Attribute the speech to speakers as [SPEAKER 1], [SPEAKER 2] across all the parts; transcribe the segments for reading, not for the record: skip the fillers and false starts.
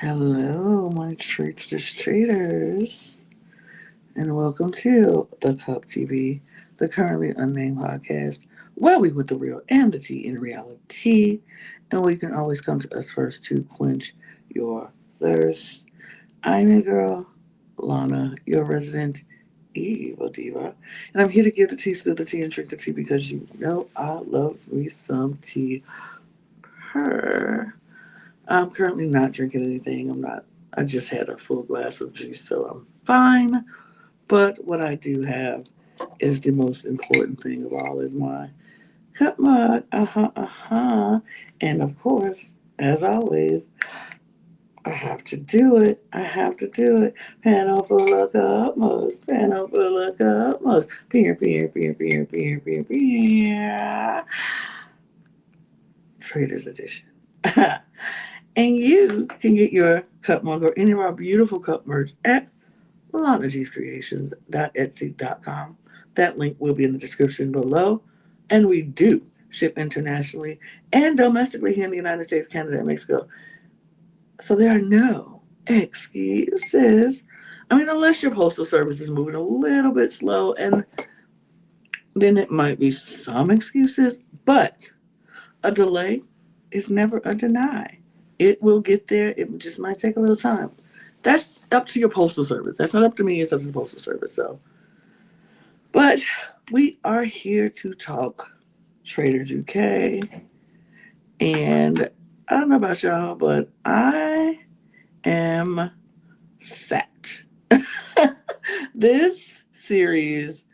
[SPEAKER 1] Hello, my traitors, and welcome to the Cup TV, the Currently Unnamed Podcast, where we with the real and the tea in reality, and where you can always come to us first to quench your thirst. I'm your girl, Lana, your resident evil diva, and I'm here to give the tea, spill the tea, and drink the tea because you know I love me some tea. Her. I'm currently not drinking anything. I'm not. I just had a full glass of juice, so I'm fine. But what I do have is the most important thing of all is my cup mug. And of course, as always, I have to do it. I have to do it. Panel full of cup mugs. Panel full of cup mugs. Peer, peer, peer, peer, peer, peer, peer. Traders Edition. And you can get your cup mug or any of our beautiful cup merch at lanagcreations.etsy.com. That link will be in the description below. And we do ship internationally and domestically here in the United States, Canada, and Mexico. So there are no excuses. I mean, unless your postal service is moving a little bit slow, and then it might be some excuses, but a delay is never a deny. It will get there. It just might take a little time. That's up to your postal service. That's not up to me. It's up to the postal service. So, but we are here to talk Traitors UK, and I don't know about y'all, but I am set. This series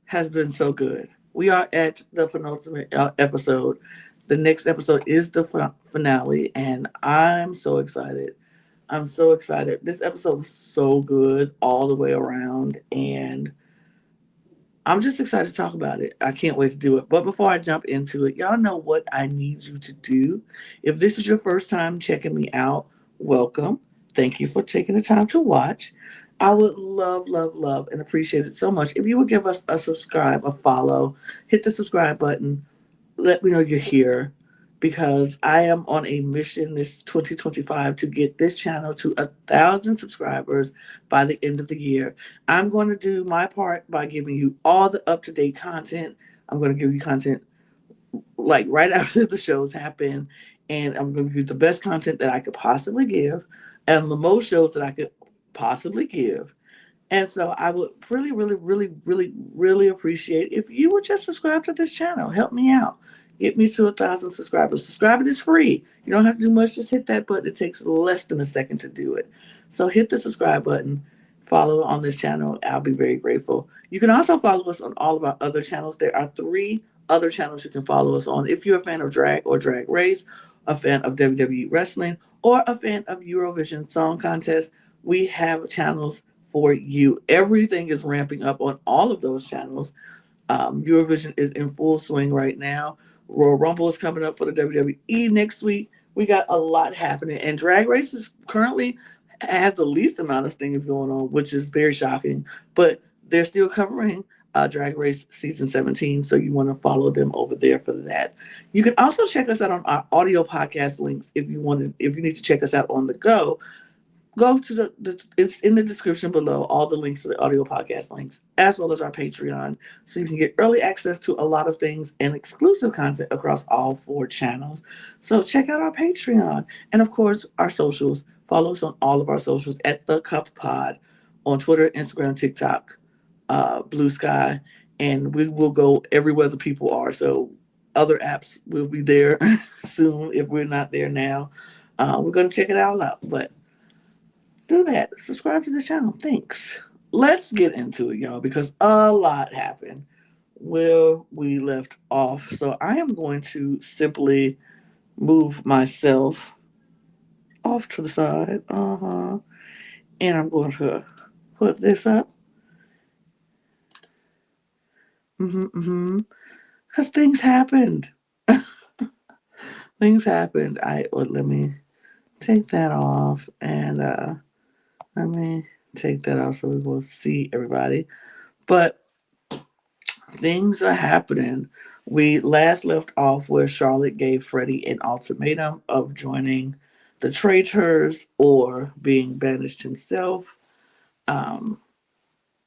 [SPEAKER 1] has been so good. We are at the penultimate episode. The next episode is the finale, and I'm so excited. I'm so excited. This episode was so good all the way around, and I'm just excited to talk about it. I can't wait to do it. But before I jump into it, y'all know what I need you to do. If this is your first time checking me out, welcome. Thank you for taking the time to watch. I would love, love, love, and appreciate it so much if you would give us a subscribe, a follow, hit the subscribe button, let me know you're here because I am on a mission this 2025 to get this channel to 1,000 subscribers by the end of the year. I'm going to do my part by giving you all the up-to-date content. I'm going to give you content like right after the shows happen, and I'm going to give you the best content that I could possibly give and the most shows that I could possibly give. And so I would really, really, really, really, really appreciate if you would just subscribe to this channel. Help me out. Get me to 1,000 subscribers. Subscribing is free. You don't have to do much. Just hit that button. It takes less than a second to do it. So hit the subscribe button. Follow on this channel. I'll be very grateful. You can also follow us on all of our other channels. There are 3 other channels you can follow us on. If you're a fan of drag or drag race, a fan of WWE wrestling, or a fan of Eurovision Song Contest, we have channels for you. Everything is ramping up on all of those channels. Eurovision is in full swing right now. Royal Rumble is coming up for the WWE next week. We got a lot happening, and Drag Race is currently has the least amount of things going on, which is very shocking. But they're still covering Drag Race season 17, so you want to follow them over there for that. You can also check us out on our audio podcast links if you want to. If you need to check us out on the go, go to it's in the description below, all the links to the audio podcast links, as well as our Patreon, so you can get early access to a lot of things and exclusive content across all 4 channels. So check out our Patreon. And of course, our socials. Follow us on all of our socials at The Cup Pod on Twitter, Instagram, TikTok, Blue Sky, and we will go everywhere the people are. So other apps will be there soon if we're not there now. We're going to check it all out, but do that. Subscribe to this channel. Thanks. Let's get into it, y'all, because a lot happened where we left off. So I am going to simply move myself off to the side. And I'm going to put this up. Because things happened. Things happened. Let me take that off, and let me take that off so we will see everybody. But things are happening. We last left off where Charlotte gave Freddie an ultimatum of joining the traitors or being banished himself, um,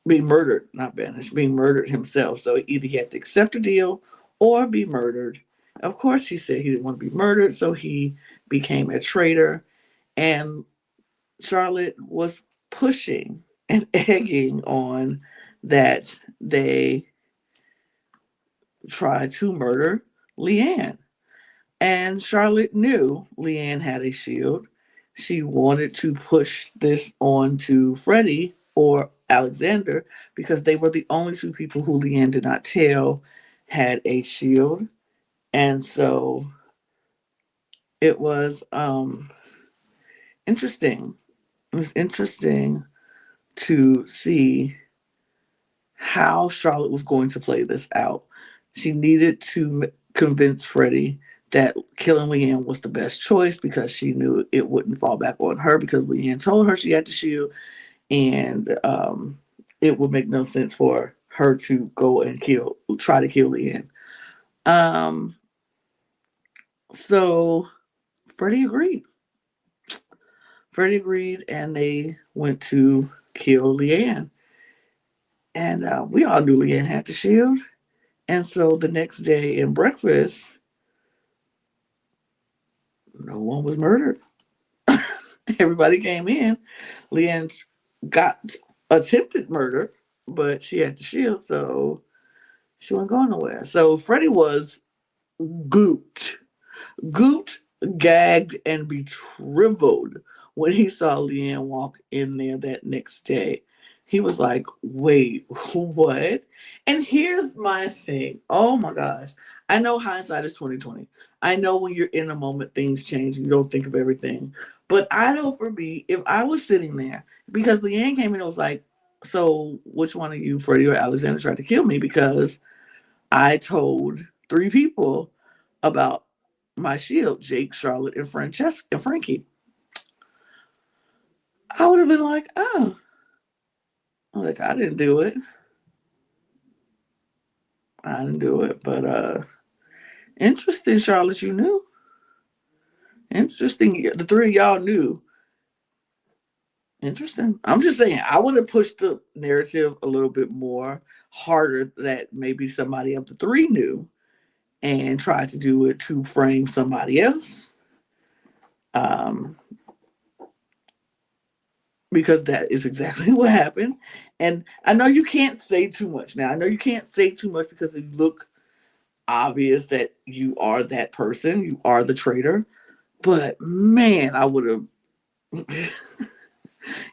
[SPEAKER 1] being murdered, not banished, being murdered himself. So either he had to accept a deal or be murdered. Of course, he said he didn't want to be murdered, so he became a traitor. And Charlotte was pushing and egging on that they try to murder Leanne. And Charlotte knew Leanne had a shield. She wanted to push this on to Freddie or Alexander because they were the only two people who Leanne did not tell had a shield. And so it was interesting. It was interesting to see how Charlotte was going to play this out. She needed to convince Freddie that killing Leanne was the best choice because she knew it wouldn't fall back on her because Leanne told her she had to shield, and it would make no sense for her to go and try to kill Leanne. Um, so Freddie agreed. Freddie agreed, and they went to kill Leanne. And we all knew Leanne had the shield. And so the next day in breakfast, no one was murdered. Everybody came in. Leanne got attempted murder, but she had the shield, so she wasn't going nowhere. So Freddie was gooped, gooped, gagged, and betrivelled when he saw Leanne walk in there that next day. He was like, wait, what? And here's my thing. Oh my gosh. I know hindsight is 2020. I know when you're in a moment, things change and you don't think of everything. But I know for me, if I was sitting there, because Leanne came in and was like, so which one of you, Freddie or Alexander, tried to kill me? Because I told three people about my shield, Jake, Charlotte, and Francesca and Frankie. I would have been like, oh. I'm like, I didn't do it. I didn't do it. But interesting, Charlotte, you knew. Interesting. The three of y'all knew. Interesting. I'm just saying, I would have pushed the narrative a little bit more harder that maybe somebody of the three knew and tried to do it to frame somebody else. Um, because that is exactly what happened. And I know you can't say too much now. I know you can't say too much because it look obvious that you are that person, you are the traitor. But man, I would have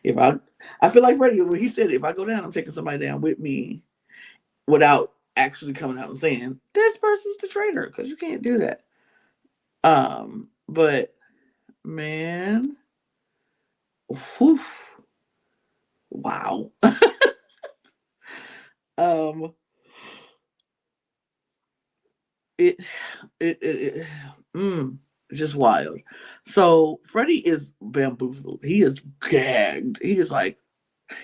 [SPEAKER 1] if I feel like Freddie when he said if I go down, I'm taking somebody down with me without actually coming out and saying this person's the traitor because you can't do that. But man, whew, wow. um, it, it just wild. So Freddie is bamboozled. He is gagged. He is like,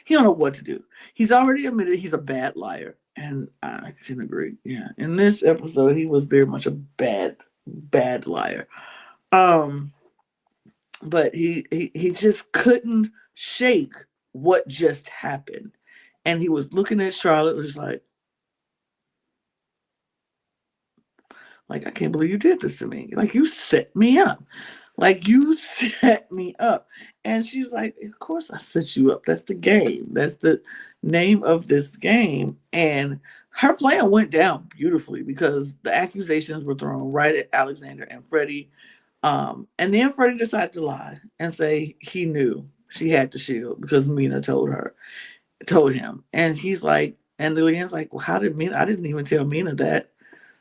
[SPEAKER 1] he don't know what to do. He's already admitted he's a bad liar. And I can agree. Yeah. In this episode, he was very much a bad liar. Um, but he just couldn't shake what just happened. And he was looking at Charlotte, was like, I can't believe you did this to me. Like, you set me up. Like, you set me up. And she's like, of course I set you up. That's the game. That's the name of this game. And her plan went down beautifully because the accusations were thrown right at Alexander and Freddie. And then Freddie decided to lie and say he knew she had the shield because Mina told him. And he's like, and Lillian's like, well, how did Mina? I didn't even tell Mina that.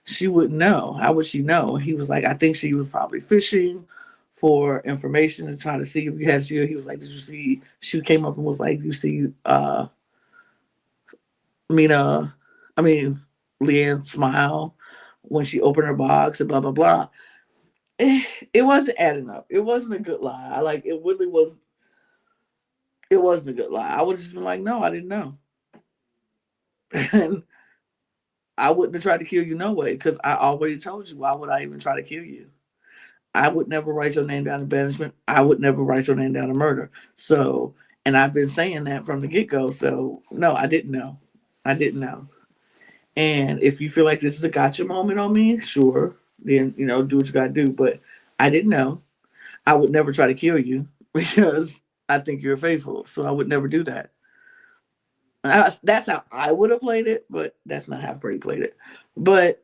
[SPEAKER 1] She wouldn't know. How would she know? He was like, I think she was probably fishing for information and trying to see if you had shield. He was like, did you see? She came up and was like, you see Mina, I mean, Leanne smile when she opened her box and blah, blah, blah. It wasn't adding up. It wasn't a good lie. Like, it really was. It wasn't a good lie. I would have just been like, no, I didn't know. And I wouldn't have tried to kill you no way because I already told you. Why would I even try to kill you? I would never write your name down in banishment. I would never write your name down in murder. So, and I've been saying that from the get go. So, no, I didn't know. I didn't know. And if you feel like this is a gotcha moment on me, sure, then, do what you got to do. But I didn't know. I would never try to kill you because I think you're faithful. So I would never do that. That's how I would have played it, but that's not how Freddie played it. But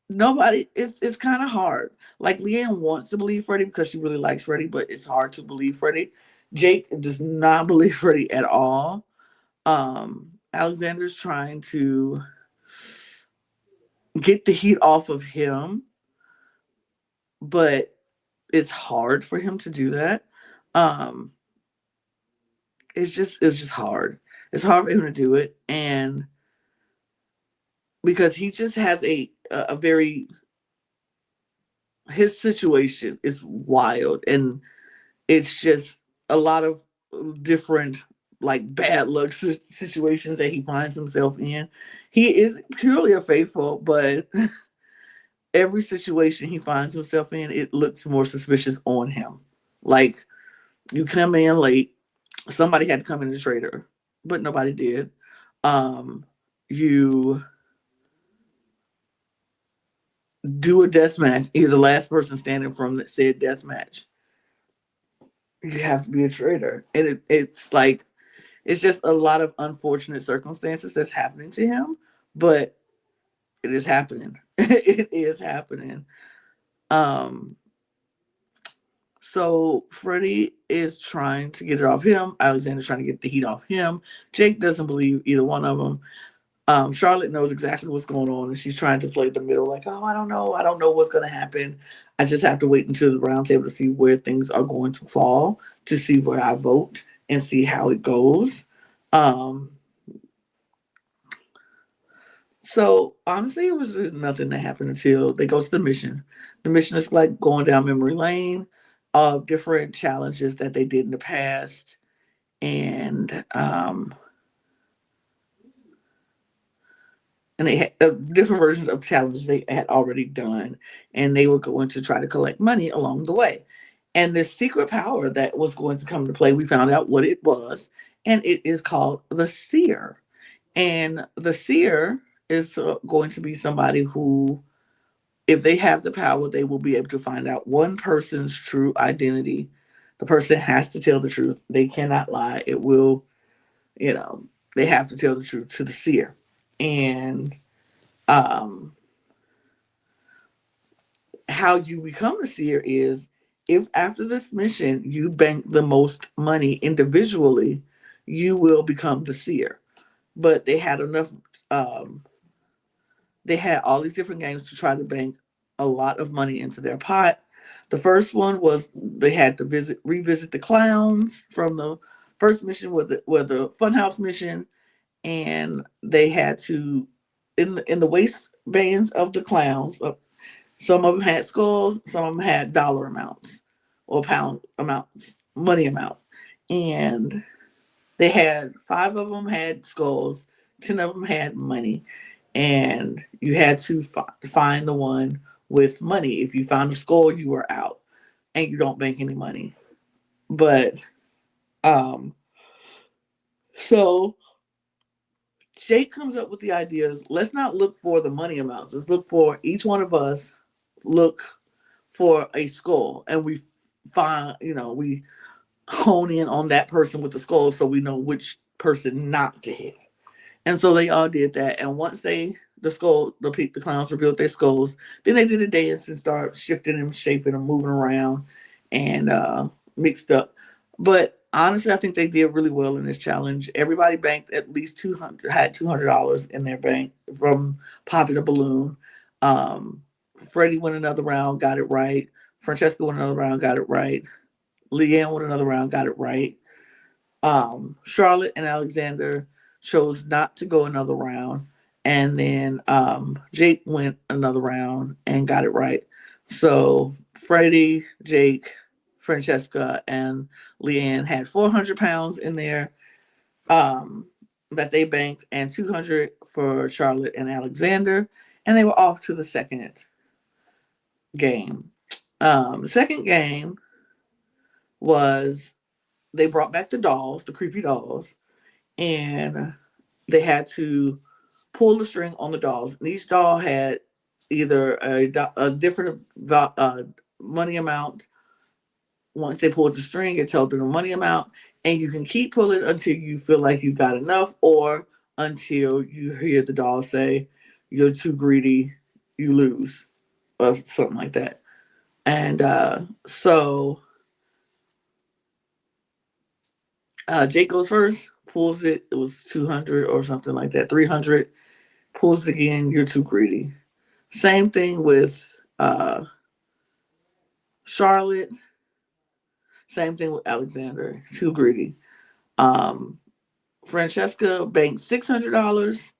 [SPEAKER 1] nobody, it's kind of hard. Like Leanne wants to believe Freddie because she really likes Freddie, but it's hard to believe Freddie. Jake does not believe Freddie at all. Alexander's trying to get the heat off of him, but it's hard for him to do that. Um, it's just hard. It's hard for him to do it, and because he just has a very, his situation is wild, and it's just a lot of different like bad luck situations that he finds himself in. He is purely a faithful, but every situation he finds himself in, it looks more suspicious on him. Like, you come in late, somebody had to come in the trader, but nobody did. You do a death match, you're the last person standing from that said death match. You have to be a traitor. And it's like, it's just a lot of unfortunate circumstances that's happening to him, but it is happening. It is happening. Um, so Freddie is trying to get it off him. Alexander's trying to get the heat off him. Jake doesn't believe either one of them. Charlotte knows exactly what's going on, and she's trying to play the middle, like, oh, I don't know. I don't know what's going to happen. I just have to wait until the round table to see where things are going to fall, to see where I vote and see how it goes. Um, so honestly, it was nothing that happened until they go to the mission. The mission is like going down memory lane of different challenges that they did in the past, and they had different versions of challenges they had already done, and they were going to try to collect money along the way. And this secret power that was going to come into play, we found out what it was, and it is called the seer. And the seer is going to be somebody who, if they have the power, they will be able to find out one person's true identity. The person has to tell the truth. They cannot lie. It will, you know, they have to tell the truth to the seer. And um, how you become a seer is, if after this mission you bank the most money individually, you will become the seer. But they had enough, um, they had all these different games to try to bank a lot of money into their pot. The first one was they had to revisit the clowns from the first mission, with the funhouse mission, and they had to, in the waistbands of the clowns. Some of them had skulls, some of them had dollar amounts or pound amounts, money amount, and they had five of them had skulls, 10 of them had money, and you had to find the one with money. If you found a skull, you were out, and you don't bank any money. But um, so Jake comes up with the ideas. Let's not look for the money amounts. Let's look for each one of us. Look for a skull, and we find, we hone in on that person with the skull, so we know which person not to hit. And so they all did that. And once the clowns revealed their skulls, then they did a dance and start shifting them, shaping them, moving around, and mixed up. But honestly, I think they did really well in this challenge. Everybody banked at least $200 in their bank from popping a balloon. Um, Freddie went another round, got it right. Francesca went another round, got it right. Leanne went another round, got it right. Charlotte and Alexander chose not to go another round. And then Jake went another round and got it right. So Freddie, Jake, Francesca, and Leanne had 400 pounds in there that they banked, and 200 for Charlotte and Alexander. And they were off to the second game. The second game was they brought back the dolls, the creepy dolls, and they had to pull the string on the dolls. And each doll had either a different money amount. Once they pulled the string, it told them the money amount, and you can keep pulling until you feel like you got enough, or until you hear the doll say, "You're too greedy, you lose," or something like that. And so Jake goes first, pulls it. It was 200 or something like that, 300. Pulls it again. You're too greedy. Same thing with Charlotte. Same thing with Alexander. Too greedy. Um, Francesca banked $600.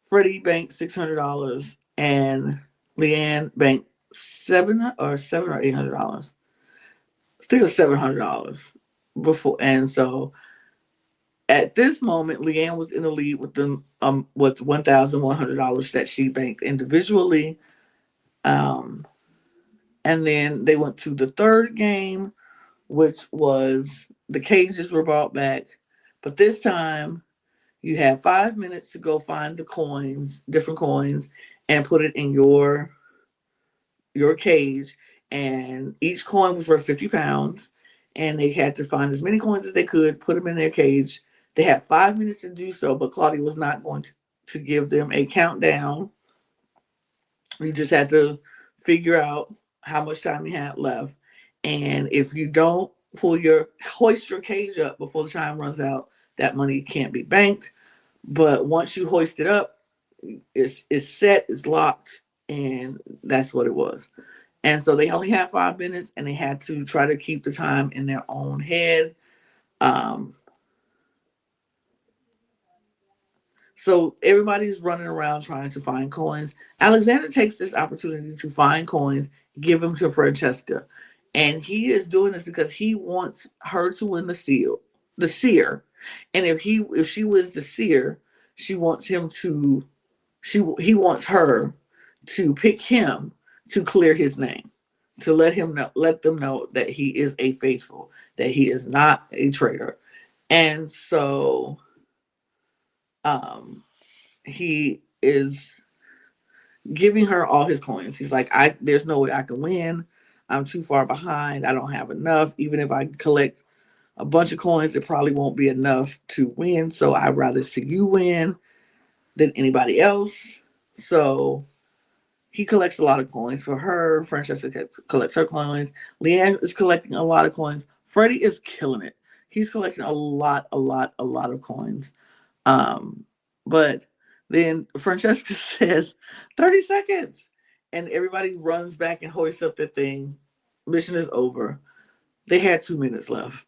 [SPEAKER 1] Freddie banked $600, and Leanne banked seven or $800. I think it was $700 before, and so at this moment, Leanne was in the lead with them with $1,100 that she banked individually. Um, and then they went to the third game, which was the cages were brought back, but this time you had 5 minutes to go find the coins, different coins, and put it in your cage. And each coin was worth £50, and they had to find as many coins as they could, put them in their cage. They had 5 minutes to do so, but Claudia was not going to give them a countdown. You just had to figure out how much time you had left. And if you don't hoist your cage up before the time runs out, that money can't be banked. But once you hoist it up, it's set, it's locked, and that's what it was. And so they only had 5 minutes, and they had to try to keep the time in their own head. Um, so everybody's running around trying to find coins. Alexander takes this opportunity to find coins, give them to Francesca, and he is doing this because he wants her to win the seer. And if she was the seer, she wants him to he wants her to pick him to clear his name, to let them know that he is a faithful, that he is not a traitor. And so he is giving her all his coins. He's like, there's no way I can win. I'm too far behind. I don't have enough. Even if I collect a bunch of coins, it probably won't be enough to win. So I'd rather see you win than anybody else. So he collects a lot of coins for her. Francesca collects her coins. Leanne is collecting a lot of coins. Freddie is killing it. He's collecting a lot of coins. But then Francesca says 30 seconds. And everybody runs back and hoists up the thing. Mission is over. They had 2 minutes left.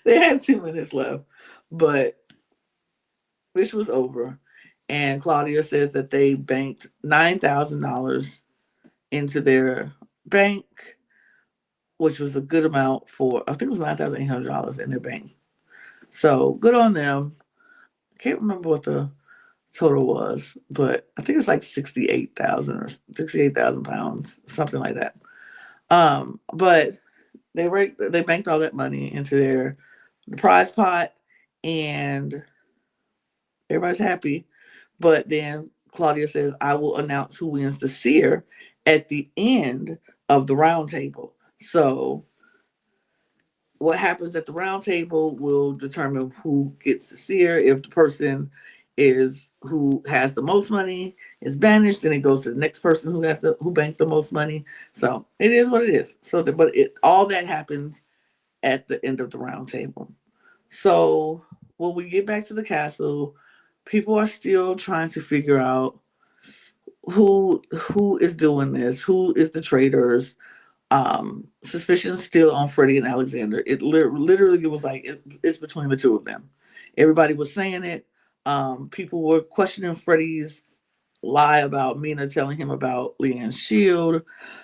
[SPEAKER 1] They had 2 minutes left. But mission was over. And Claudia says that they banked $9,000 into their bank, which was a good amount for, I think it was $9,800 in their bank. So good on them. I can't remember what the total was, but I think it's like 68,000 or 68,000 pounds, something like that. But they banked all that money into the prize pot, and everybody's happy. But then Claudia says, I will announce who wins the seer at the end of the round table. So what happens at the round table will determine who gets the seer. If the person is who has the most money is banished, then it goes to the next person who banked the most money. So it is what it is. So all that happens at the end of the round table. So when we get back to the castle, people are still trying to figure out who is doing this, who is the traitors. Suspicion still on Freddie and Alexander. It literally was like it's between the two of them. Everybody was saying it. People were questioning Freddie's lie about Mina telling him about Leanne's shield.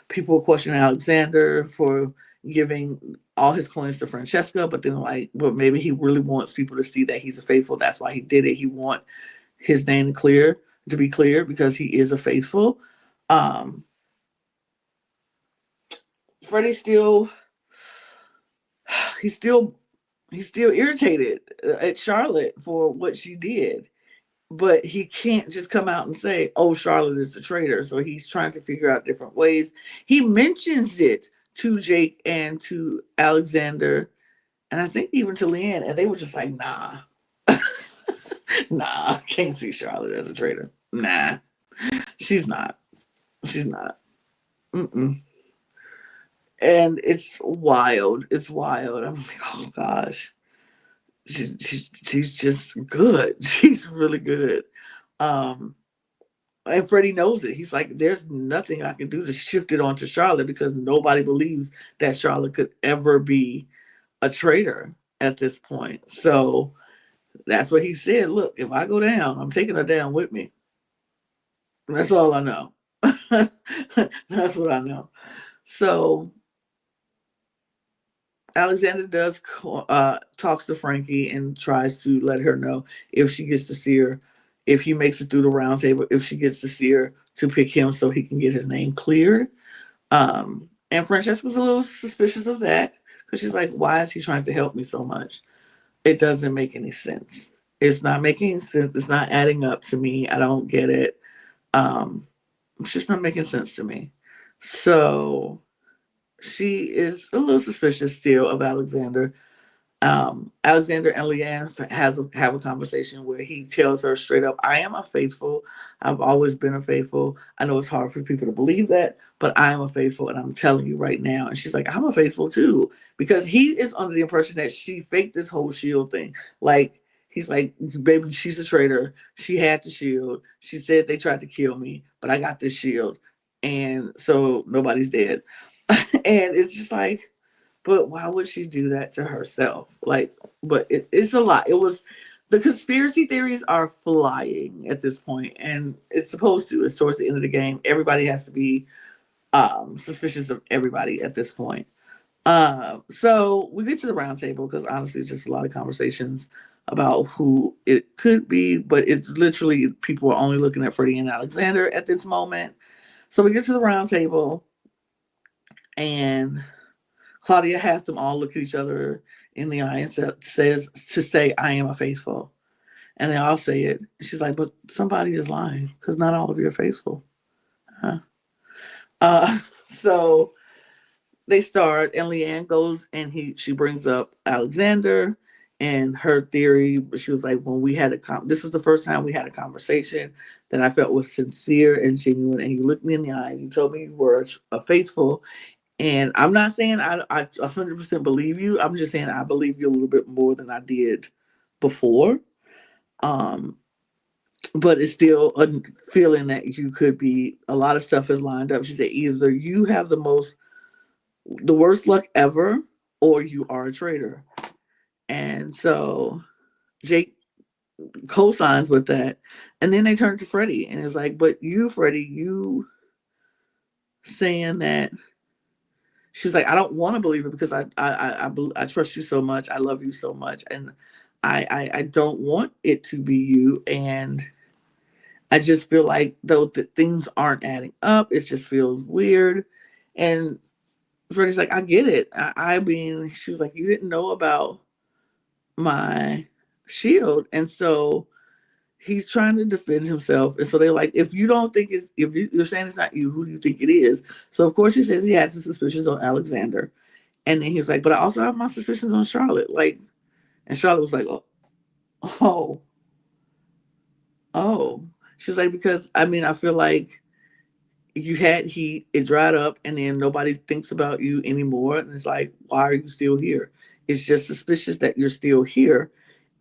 [SPEAKER 1] People were questioning Alexander for giving all his coins to Francesca, but then maybe he really wants people to see that he's a faithful. That's why he did it. He want his name to be clear because he is a faithful. Freddie's still he's still he's still irritated at Charlotte for what she did. But he can't just come out and say, "Oh, Charlotte is the traitor." So he's trying to figure out different ways. He mentions it to Jake and to Alexander, and I think even to Leanne, and they were just like, "Nah, nah, can't see Charlotte as a traitor. Nah, she's not. She's not." Mm-mm. And it's wild. It's wild. I'm like, oh gosh, she's just good. She's really good. Um, And Freddie knows it. He's like, there's nothing I can do to shift it onto Charlotte because nobody believes that Charlotte could ever be a traitor at this point. So that's what he said. Look, if I go down, I'm taking her down with me. That's all I know. That's what I know. So Alexander does talks to Frankie and tries to let her know if she gets to see her, if he makes it through the round table, if she gets to see her to pick him so he can get his name cleared. And Francesca's a little suspicious of that because she's like, why is he trying to help me so much? It doesn't make any sense. It's not making sense. It's not adding up to me. I don't get it. It's just not making sense to me. So she is a little suspicious still of Alexander. Alexander and Leanne have a conversation where he tells her straight up, "I am a faithful. I've always been a faithful. I know it's hard for people to believe that, but I am a faithful, and I'm telling you right now." And she's like, "I'm a faithful too," because he is under the impression that she faked this whole shield thing. Like he's like, "Baby, she's a traitor. She had the shield. She said they tried to kill me, but I got this shield, and so nobody's dead." And it's just like, but why would she do that to herself? Like, but it's a lot. It was the conspiracy theories are flying at this point, and it's supposed to. It's towards the end of the game. Everybody has to be suspicious of everybody at this point. So we get to the round table because honestly, it's just a lot of conversations about who it could be, but it's literally people are only looking at Freddie and Alexander at this moment. So we get to the round table, and Claudia has them all look at each other in the eye and says to say, "I am a faithful." And they all say it. She's like, "But somebody is lying because not all of you are faithful." Huh? So they start, and Leanne goes and she brings up Alexander and her theory. She was like, "When we had this was the first time we had a conversation that I felt was sincere and genuine. And you looked me in the eye. And you told me you were a faithful. And I'm not saying I 100% believe you. I'm just saying I believe you a little bit more than I did before. Um, but it's still a feeling that you could be. A lot of stuff is lined up. She said either you have the worst luck ever, or you are a traitor. And so Jake co-signs with that, and then they turn to Freddie, and it's like, "But you, Freddie, you saying that." She's like, "I don't want to believe it because I trust you so much. I love you so much, and I don't want it to be you. And I just feel like though that things aren't adding up. It just feels weird." And Freddie's like, "I get it. I mean," she was like, "You didn't know about my shield, and so." He's trying to defend himself, and so they're like, "If you don't think it's, if you're saying it's not you, who do you think it is?" So of course he says he has his suspicions on Alexander. And then he was like, "But I also have my suspicions on Charlotte." Like, and Charlotte was like, "Oh, oh." She was like, "Because I mean, I feel like you had heat, it dried up, and then nobody thinks about you anymore. And it's like, why are you still here? It's just suspicious that you're still here.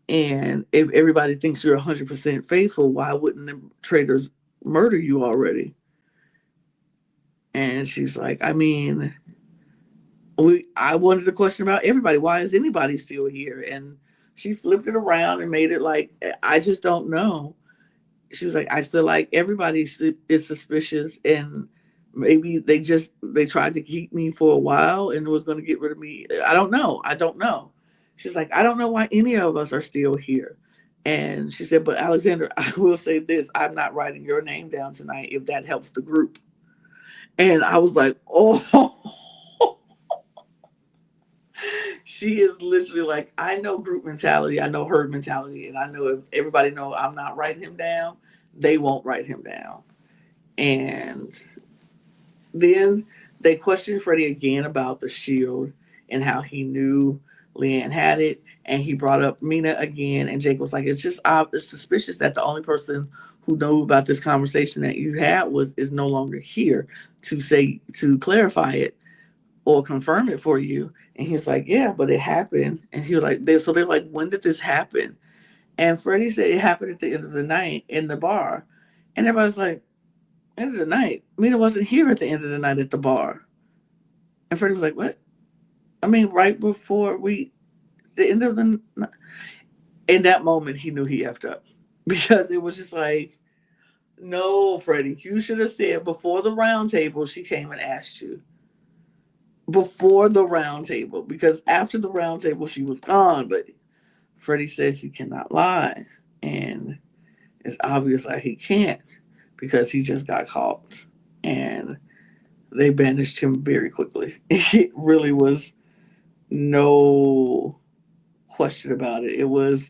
[SPEAKER 1] And if everybody thinks you're 100% faithful, why wouldn't the traitors murder you already?" And she's like, "I mean, I wanted to question about everybody. Why is anybody still here?" And she flipped it around and made it like, "I just don't know." She was like, "I feel like everybody is suspicious, and maybe they tried to keep me for a while and was going to get rid of me. I don't know. I don't know." She's like, "I don't know why any of us are still here." And she said, "But Alexander, I will say this: I'm not writing your name down tonight if that helps the group." And I was like, "Oh." She is literally like, I know group mentality, I know herd mentality, and I know if everybody know I'm not writing him down, they won't write him down. And then they questioned Freddie again about the shield and how he knew Leanne had it. And he brought up Mina again. And Jake was like, it's just it's suspicious that the only person who knew about this conversation that you had is no longer here to clarify it or confirm it for you. And he was like, yeah, but it happened. And he was like, they're like, when did this happen? And Freddie said it happened at the end of the night in the bar. And everybody's like, end of the night? Mina wasn't here at the end of the night at the bar. And Freddie was like, what? I mean, right before the end of the night. In that moment, he knew he effed up. Because it was just like, no, Freddie, you should have said before the round table, she came and asked you. Before the round table. Because after the round table, she was gone. But Freddie says he cannot lie. And it's obvious like he can't. Because he just got caught. And they banished him very quickly. It really was no question about it. It was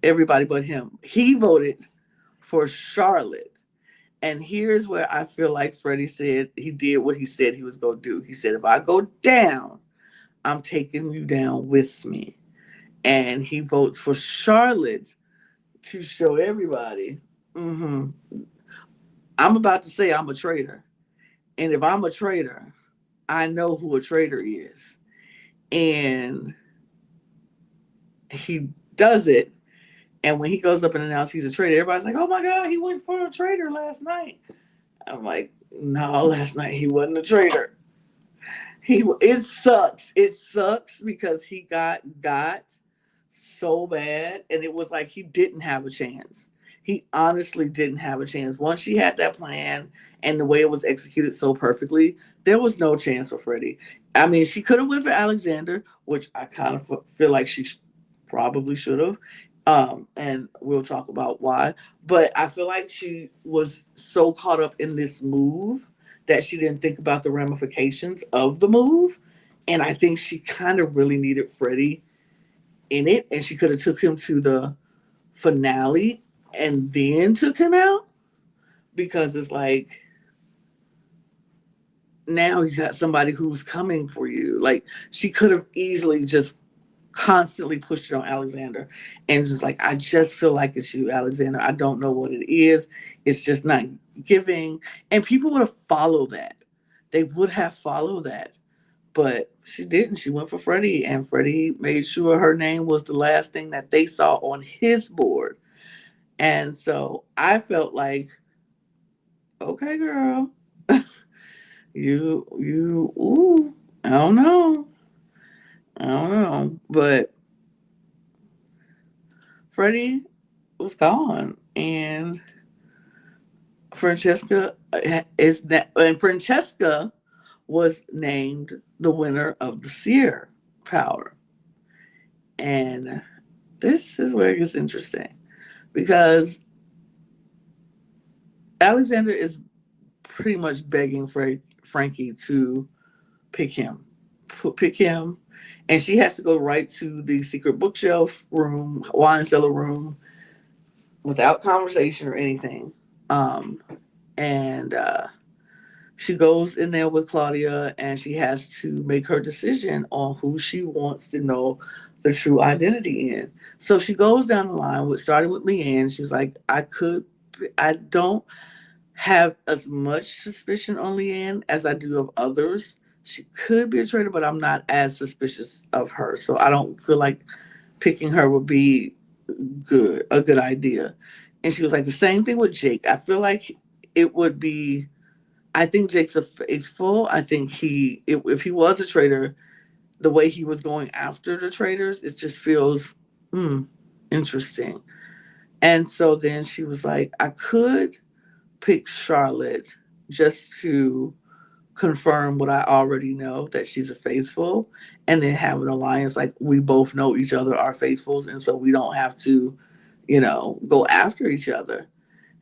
[SPEAKER 1] everybody but him. He voted for Charlotte. And here's where I feel like Freddie said he did what he said he was going to do. He said, if I go down, I'm taking you down with me. And he votes for Charlotte to show everybody, I'm about to say I'm a traitor. And if I'm a traitor, I know who a traitor is. And he does it. And when he goes up and announces he's a traitor, everybody's like, oh my God, he went for a traitor last night. I'm like, no, last night he wasn't a traitor. It sucks. It sucks because he got so bad. And it was like he didn't have a chance. He honestly didn't have a chance. Once she had that plan and the way it was executed so perfectly, there was no chance for Freddie. I mean, she could have went for Alexander, which I kind of feel like she probably should have. And we'll talk about why. But I feel like she was so caught up in this move that she didn't think about the ramifications of the move. And I think she kind of really needed Freddie in it. And she could have took him to the finale and then took him out, because it's like now you got somebody who's coming for you. Like she could have easily just constantly pushed it on Alexander and just like, I just feel like it's you, Alexander. I don't know what it is. It's just not giving. And people would have followed that. They would have followed that. But she didn't. She went for Freddie, and Freddie made sure her name was the last thing that they saw on his board. And so I felt like, okay, girl, ooh, I don't know. But Freddie was gone, and Francesca Francesca was named the winner of the Seer Power. And this is where it gets interesting, because Alexander is pretty much begging Frankie to pick him. And she has to go right to the secret bookshelf room, wine cellar room, without conversation or anything. And she goes in there with Claudia, and she has to make her decision on who she wants to know the true identity in. So she goes down the line starting with Leanne. She's like, I don't have as much suspicion on Leanne as I do of others. She could be a traitor, but I'm not as suspicious of her. So I don't feel like picking her would be a good idea. And she was like, the same thing with Jake. I feel like it would be, I think Jake's a faithful. I think if he was a traitor, the way he was going after the traitors, it just feels interesting. And so then she was like, I could pick Charlotte just to confirm what I already know, that she's a faithful, and then have an alliance like we both know each other are faithfuls, and so we don't have to, go after each other.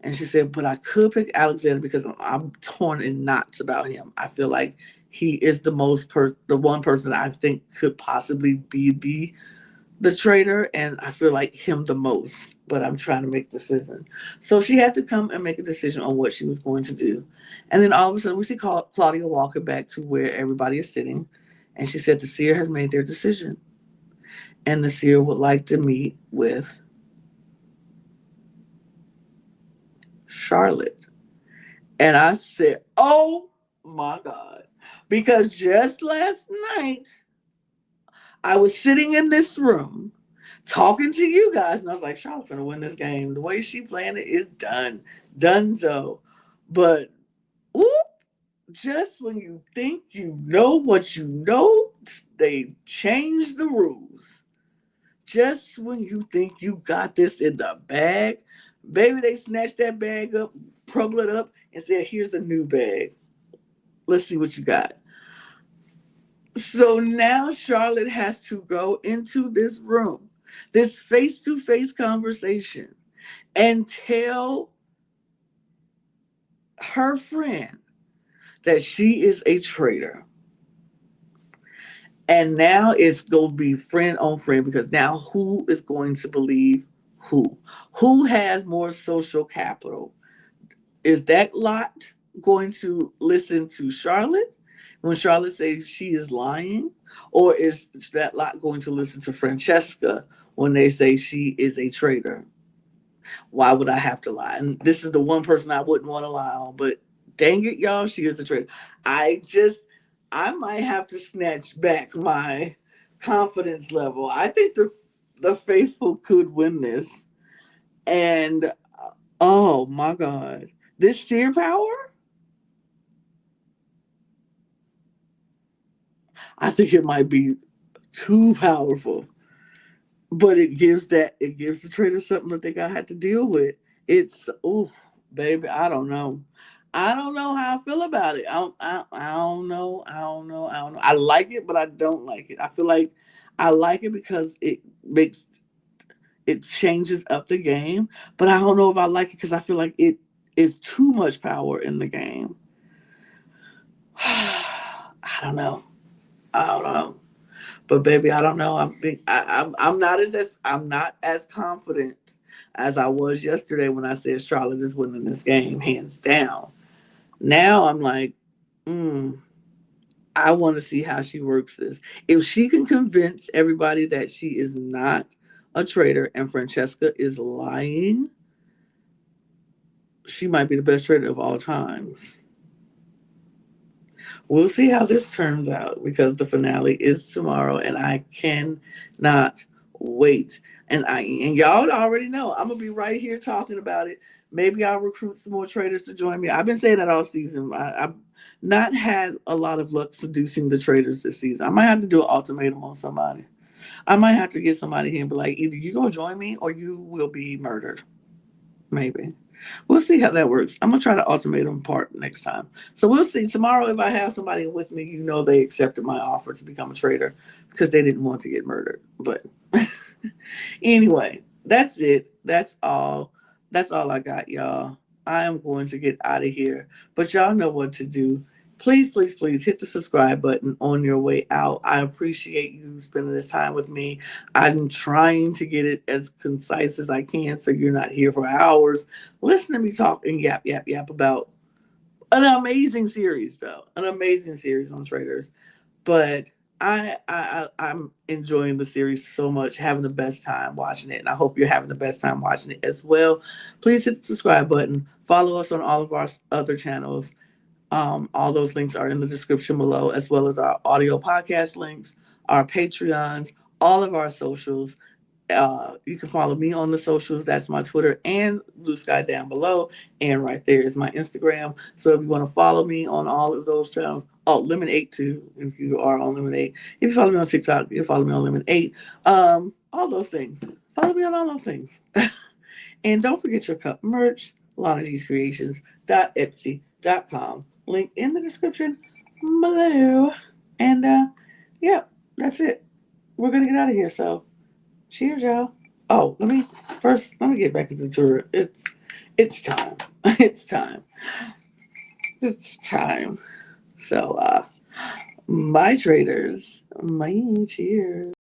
[SPEAKER 1] And she said, but I could pick Alexander because I'm torn in knots about him. I feel like he is the one person I think could possibly be the traitor, and I feel like him the most, but I'm trying to make a decision. So she had to come and make a decision on what she was going to do. And then all of a sudden, we see Claudia walking back to where everybody is sitting. And she said the seer has made their decision. And the seer would like to meet with Charlotte. And I said, oh my God. Because just last night, I was sitting in this room talking to you guys, and I was like, Charlotte's gonna win this game. The way she playing it is done. Donezo. But whoop, just when you think you know what you know, they change the rules. Just when you think you got this in the bag, baby, they snatched that bag up, crumble it up, and said, here's a new bag. Let's see what you got. So now Charlotte has to go into this room, this face-to-face conversation, and tell her friend that she is a traitor. And now it's going to be friend on friend, because now who is going to believe who? Who has more social capital? Is that lot going to listen to Charlotte when Charlotte says she is lying? Or is that lot going to listen to Francesca when they say she is a traitor? Why would I have to lie? And this is the one person I wouldn't want to lie on, but dang it, y'all, she is a traitor. I might have to snatch back my confidence level. I think the faithful could win this. And oh my God, this seer power, I think it might be too powerful. But it gives the traitor something that they gotta have to deal with. It's oh baby, I don't know. I don't know how I feel about it. I don't know. I don't know. I don't know. I like it, but I don't like it. I feel like I like it because it changes up the game, but I don't know if I like it because I feel like it is too much power in the game. I don't know. I don't know. But baby, I don't know. I'm not as confident as I was yesterday when I said Charlotte is winning this game hands down. Now I'm like, I want to see how she works this. If she can convince everybody that she is not a traitor and Francesca is lying, she might be the best traitor of all times. We'll see how this turns out because the finale is tomorrow and I cannot wait. And y'all already know I'm gonna be right here talking about it. Maybe I'll recruit some more traders to join me. I've been saying that all season. I've not had a lot of luck seducing the traders this season. I might have to do an ultimatum on somebody. I might have to get somebody here and be like, either you gonna join me or you will be murdered. Maybe. We'll see how that works. I'm gonna try the ultimatum part next time. So we'll see. Tomorrow, if I have somebody with me, you know they accepted my offer to become a trader because they didn't want to get murdered. But anyway, that's it. That's all. That's all I got, y'all. I am going to get out of here. But y'all know what to do. Please, please, please hit the subscribe button on your way out. I appreciate you spending this time with me. I'm trying to get it as concise as I can so you're not here for hours. Listen to me talk and yap, yap, yap about an amazing series, though. An amazing series on Traders. But I'm enjoying the series so much, having the best time watching it, and I hope you're having the best time watching it as well. Please hit the subscribe button. Follow us on all of our other channels. All those links are in the description below, as well as our audio podcast links, our Patreons, all of our socials. You can follow me on the socials. That's my Twitter and Blue Sky down below. And right there is my Instagram. So if you want to follow me on all of those channels, Lemon8 too, if you are on Lemon8. If you follow me on TikTok, you follow me on Lemon8. All those things. Follow me on all those things. And don't forget your cup merch, LanaG'sCreations.etsy.com. Link in the description below. And yeah, that's it. We're going to get out of here. So cheers, y'all. Oh, let me get back into the tour. It's time. It's time. It's time. So My traders. My cheers.